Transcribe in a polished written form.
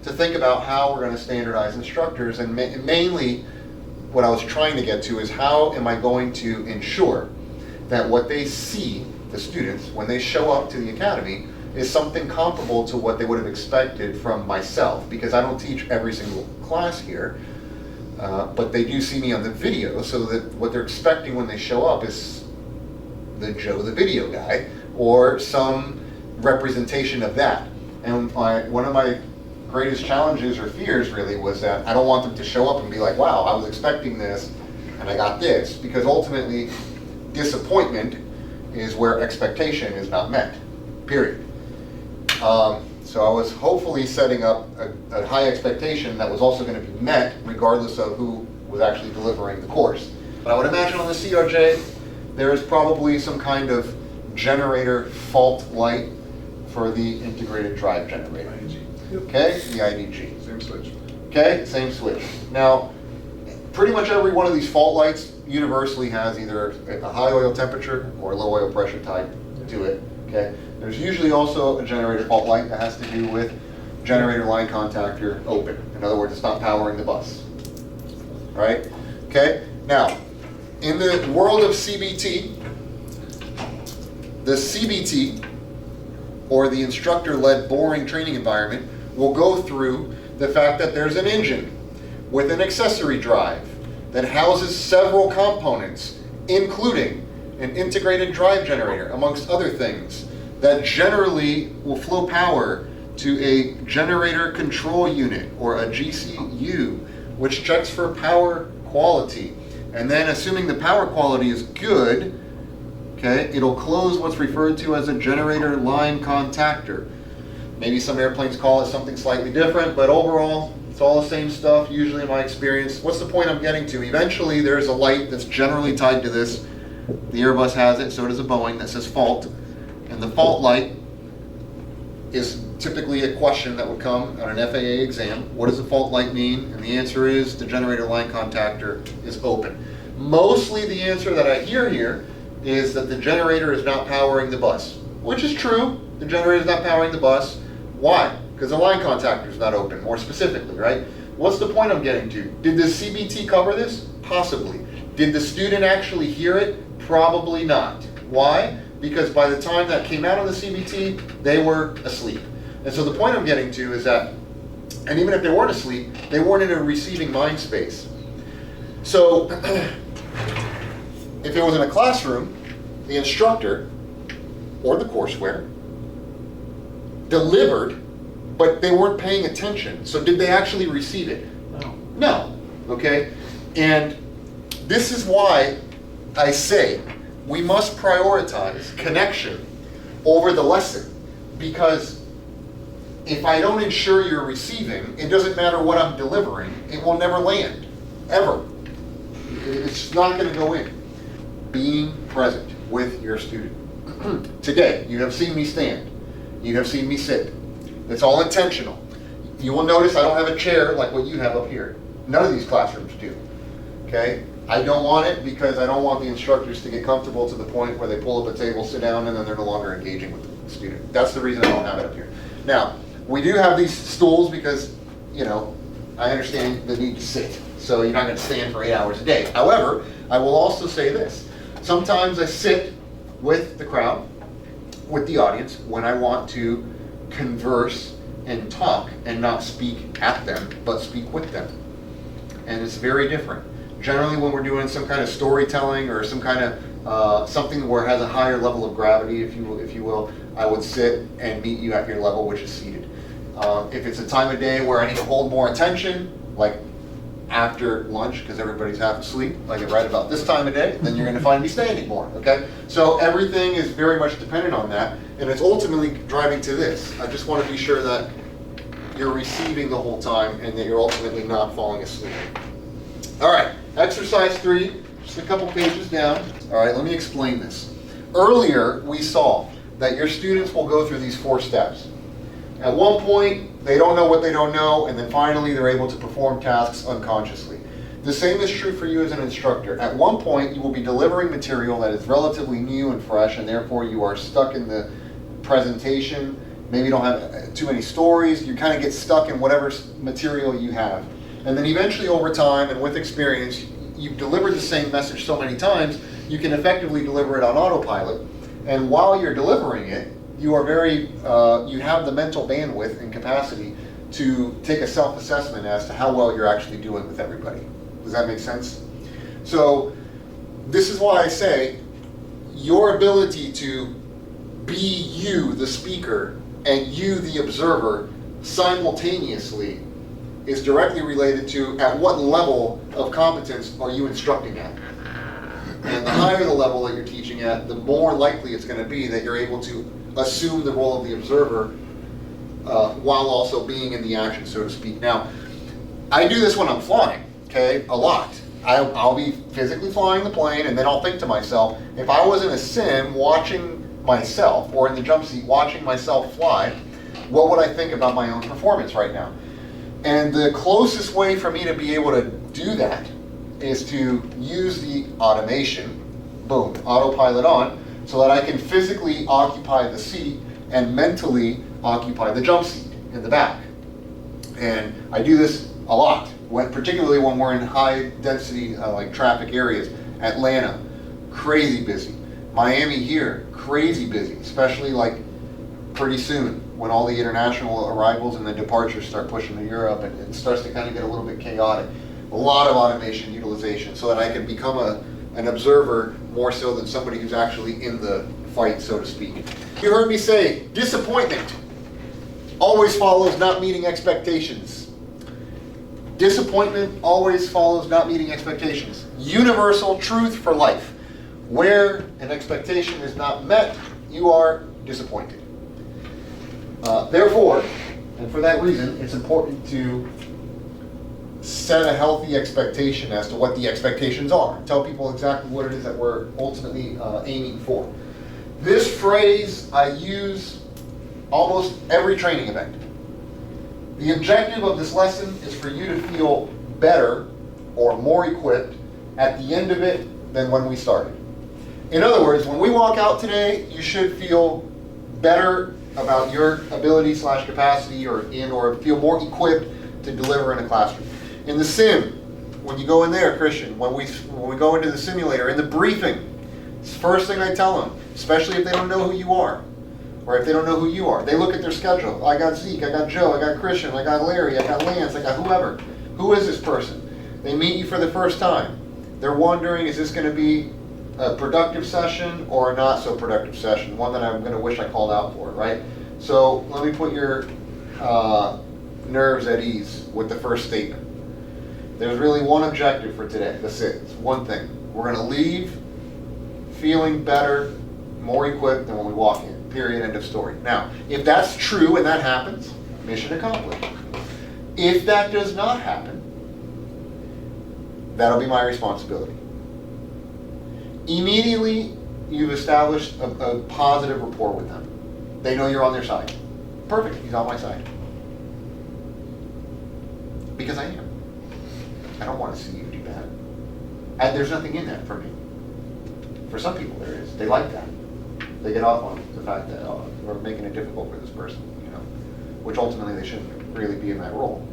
to think about how we're going to standardize instructors, and mainly what I was trying to get to is how am I going to ensure that what they see, the students, when they show up to the academy, is something comparable to what they would have expected from myself, because I don't teach every single class here, but they do see me on the video, so that what they're expecting when they show up is the Joe the video guy, or some representation of that. And one of my greatest challenges or fears really was that I don't want them to show up and be like, wow, I was expecting this and I got this, because ultimately disappointment is where expectation is not met, period. So I was hopefully setting up a high expectation that was also going to be met regardless of who was actually delivering the course. But I would imagine on the CRJ there is probably some kind of generator fault light for the integrated drive generator. Okay, the IDG. Same switch. Okay, same switch. Now, pretty much every one of these fault lights universally has either a high oil temperature or a low oil pressure type to it. Okay, there's usually also a generator fault light that has to do with generator line contactor open. In other words, it's not powering the bus. Right? Okay. Now, in the world of CBT, the CBT, or the instructor-led boring training environment, will go through the fact that there's an engine with an accessory drive that houses several components, including an integrated drive generator, amongst other things, that generally will flow power to a generator control unit, or a GCU, which checks for power quality. And then, assuming the power quality is good, okay, it'll close what's referred to as a generator line contactor. Maybe some airplanes call it something slightly different, but overall, it's all the same stuff, usually in my experience. What's the point I'm getting to? Eventually, there's a light that's generally tied to this. The Airbus has it, so does a Boeing, that says fault. And the fault light is typically a question that would come on an FAA exam. What does a fault light mean? And the answer is the generator line contactor is open. Mostly the answer that I hear here is that the generator is not powering the bus, which is true. The generator is not powering the bus. Why? Because the line contactor is not open, more specifically, right? What's the point I'm getting to? Did the CBT cover this? Possibly. Did the student actually hear it? Probably not. Why? Because by the time that came out on the CBT, they were asleep. And so the point I'm getting to is that, and even if they weren't asleep, they weren't in a receiving mind space. So, if it was in a classroom, the instructor, or the courseware, delivered, but they weren't paying attention. So did they actually receive it? No. No, okay? And this is why I say we must prioritize connection over the lesson, because if I don't ensure you're receiving, it doesn't matter what I'm delivering, it will never land, ever. It's not going to go in. Being present with your student. Today, you have seen me stand. You have seen me sit. It's all intentional. You will notice I don't have a chair like what you have up here. None of these classrooms do. Okay? I don't want it because I don't want the instructors to get comfortable to the point where they pull up a table, sit down, and then they're no longer engaging with the student. That's the reason I don't have it up here. Now, we do have these stools because, you know, I understand the need to sit. So you're not going to stand for 8 hours a day. However, I will also say this. Sometimes I sit with the crowd, with the audience, when I want to converse and talk and not speak at them, but speak with them. And it's very different. Generally, when we're doing some kind of storytelling or some kind of something where it has a higher level of gravity, if you will, I would sit and meet you at your level, which is seated. If it's a time of day where I need to hold more attention, like after lunch, because everybody's half asleep, like at right about this time of day, then you're going to find me standing more, okay? So everything is very much dependent on that, and it's ultimately driving to this. I just want to be sure that you're receiving the whole time and that you're ultimately not falling asleep. All right, exercise 3, just a couple pages down. All right, let me explain this. Earlier, we saw that your students will go through these 4 steps. At one point, they don't know what they don't know, and then finally they're able to perform tasks unconsciously. The same is true for you as an instructor. At one point, you will be delivering material that is relatively new and fresh, and therefore you are stuck in the presentation, maybe you don't have too many stories, you kind of get stuck in whatever material you have. And then eventually over time and with experience, you've delivered the same message so many times, you can effectively deliver it on autopilot. And while you're delivering it, you are you have the mental bandwidth and capacity to take a self-assessment as to how well you're actually doing with everybody. Does that make sense? So this is why I say your ability to be you, the speaker, and you, the observer, simultaneously is directly related to at what level of competence are you instructing at. And the higher the level that you're teaching at, the more likely it's going to be that you're able to assume the role of the observer while also being in the action, so to speak. Now, I do this when I'm flying, okay, a lot. I'll be physically flying the plane, and then I'll think to myself, if I was in a sim watching myself, or in the jump seat watching myself fly, what would I think about my own performance right now? And the closest way for me to be able to do that is to use the automation, boom, autopilot on, so that I can physically occupy the seat and mentally occupy the jump seat in the back. And I do this a lot, particularly when we're in high density like traffic areas. Atlanta, crazy busy. Miami here, crazy busy, especially like pretty soon when all the international arrivals and the departures start pushing to Europe, and it starts to kind of get a little bit chaotic. A lot of automation utilization so that I can become an observer more so than somebody who's actually in the fight, so to speak. You heard me say, disappointment always follows not meeting expectations. Disappointment always follows not meeting expectations. Universal truth for life. Where an expectation is not met, you are disappointed. Therefore, and for that reason, it's important to set a healthy expectation as to what the expectations are. Tell people exactly what it is that we're ultimately aiming for. This phrase I use almost every training event. The objective of this lesson is for you to feel better or more equipped at the end of it than when we started. In other words, when we walk out today, you should feel better about your ability / capacity or feel more equipped to deliver in a classroom. In the sim, when you go in there, Christian, when we go into the simulator, in the briefing, it's the first thing I tell them, especially if they don't know who you are, or if they don't know who you are. They look at their schedule. I got Zeke, I got Joe, I got Christian, I got Larry, I got Lance, I got whoever. Who is this person? They meet you for the first time. They're wondering, is this going to be a productive session or a not so productive session? One that I'm going to wish I called out for, right? So let me put your nerves at ease with the first statement. There's really one objective for today. That's it. It's one thing. We're going to leave feeling better, more equipped than when we walk in. Period. End of story. Now, if that's true and that happens, mission accomplished. If that does not happen, that'll be my responsibility. Immediately, you've established a positive rapport with them. They know you're on their side. Perfect. He's on my side. Because I am. I don't want to see you do bad. And there's nothing in that for me. For some people there is. They like that. They get off on the fact that, oh, we're making it difficult for this person, which ultimately they shouldn't really be in that role.